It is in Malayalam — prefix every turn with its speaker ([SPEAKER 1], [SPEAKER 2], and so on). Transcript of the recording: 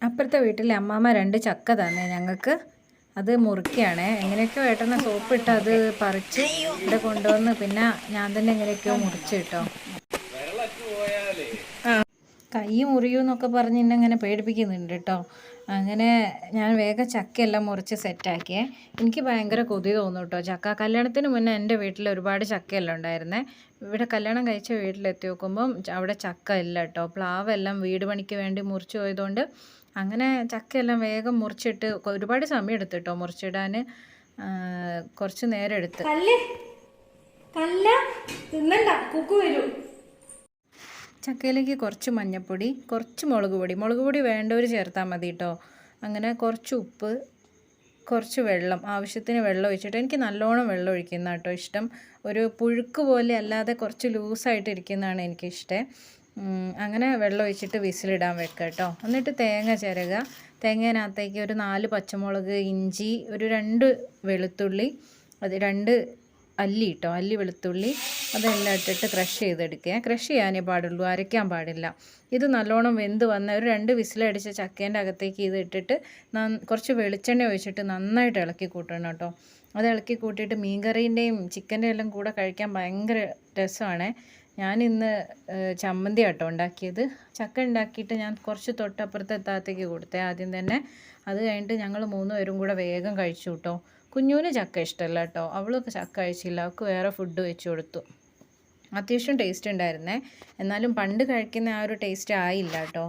[SPEAKER 1] അപ്പുറത്തെ വീട്ടിലെ അമ്മാമ്മ 2 ചക്ക തന്നെ ഞങ്ങൾക്ക്. അത് മുറിക്കുകയാണേ. എങ്ങനെയൊക്കെയോ ഏട്ടനെ സോപ്പിട്ട് അത് പറിച്ച് ഇവിടെ കൊണ്ടുവന്ന് പിന്നെ ഞാൻ തന്നെ എങ്ങനെയൊക്കെയോ മുറിച്ച് കേട്ടോ. കൈ മുറിയൂന്നൊക്കെ പറഞ്ഞ് എന്നെ ഇങ്ങനെ പേടിപ്പിക്കുന്നുണ്ട് കേട്ടോ. അങ്ങനെ ഞാൻ വേഗം ചക്കയെല്ലാം മുറിച്ച് സെറ്റാക്കിയേ. എനിക്ക് ഭയങ്കര കൊതി തോന്നും കേട്ടോ ചക്ക. കല്യാണത്തിന് മുന്നേ എൻ്റെ വീട്ടിൽ ഒരുപാട് ചക്കയെല്ലാം ഉണ്ടായിരുന്നേ. ഇവിടെ കല്യാണം കഴിച്ച വീട്ടിലെത്തി നോക്കുമ്പം അവിടെ ചക്ക ഇല്ല കേട്ടോ. പ്ലാവെല്ലാം വീട് പണിക്ക് വേണ്ടി മുറിച്ച് പോയതുകൊണ്ട് അങ്ങനെ ചക്കയെല്ലാം വേഗം മുറിച്ചിട്ട് ഒരുപാട് സമയം എടുത്തു കേട്ടോ മുറിച്ചിടാൻ. കുറച്ച് നേരം എടുത്ത്. ചക്കയിലേക്ക് കുറച്ച് മഞ്ഞൾപ്പൊടി, കുറച്ച് മുളക് പൊടി വേണ്ടവർ ചേർത്താൽ മതി കേട്ടോ. അങ്ങനെ കുറച്ച് ഉപ്പ്, കുറച്ച് വെള്ളം, ആവശ്യത്തിന് വെള്ളം ഒഴിച്ചിട്ട്, എനിക്ക് നല്ലോണം വെള്ളം ഒഴിക്കുന്ന കേട്ടോ ഇഷ്ടം. ഒരു പുഴുക്ക് പോലെ അല്ലാതെ കുറച്ച് ലൂസായിട്ട് ഇരിക്കുന്നതാണ് എനിക്കിഷ്ടം. അങ്ങനെ വെള്ളം ഒഴിച്ചിട്ട് വിസിലിടാൻ വെക്കുക കേട്ടോ. എന്നിട്ട് തേങ്ങ ചിരകുക. തേങ്ങേനകത്തേക്ക് ഒരു 4 പച്ചമുളക്, ഇഞ്ചി, ഒരു 2 വെളുത്തുള്ളി, അത് 2 അല്ലി കേട്ടോ, അല്ലി വെളുത്തുള്ളി, അതെല്ലാം ഇട്ടിട്ട് ക്രഷ് ചെയ്തെടുക്കുക. ക്രഷ് ചെയ്യാനേ പാടുള്ളൂ, അരയ്ക്കാൻ പാടില്ല. ഇത് നല്ലോണം വെന്ത് വന്ന ഒരു 2 വിസിലടിച്ച ചക്കേൻ്റെ അകത്തേക്ക് ഇത് ഇട്ടിട്ട് കുറച്ച് വെളിച്ചെണ്ണ ഒഴിച്ചിട്ട് നന്നായിട്ട് ഇളക്കി കൂട്ടണം കേട്ടോ. അത് ഇളക്കി കൂട്ടിയിട്ട് മീൻകറീൻ്റെയും ചിക്കൻ്റെ എല്ലാം കൂടെ കഴിക്കാൻ ഭയങ്കര രസമാണ്. ഞാനിന്ന് ചമ്മന്തി കേട്ടോ ഉണ്ടാക്കിയത്. ചക്ക ഉണ്ടാക്കിയിട്ട് ഞാൻ കുറച്ച് തൊട്ടപ്പുറത്തെ താത്തേക്ക് കൊടുത്തേ ആദ്യം തന്നെ. അത് കഴിഞ്ഞിട്ട് ഞങ്ങൾ 3 പേരും കൂടെ വേഗം കഴിച്ചു കേട്ടോ. കുഞ്ഞൂന് ചക്ക ഇഷ്ടമല്ല കേട്ടോ, അവളൊക്കെ ചക്ക കഴിച്ചില്ല, അവൾക്ക് വേറെ ഫുഡ് വെച്ച് കൊടുത്തു. അത്യാവശ്യം ടേസ്റ്റ് ഉണ്ടായിരുന്നേ, എന്നാലും പണ്ട് കഴിക്കുന്ന ആ ഒരു ടേസ്റ്റ് ആയില്ല കേട്ടോ.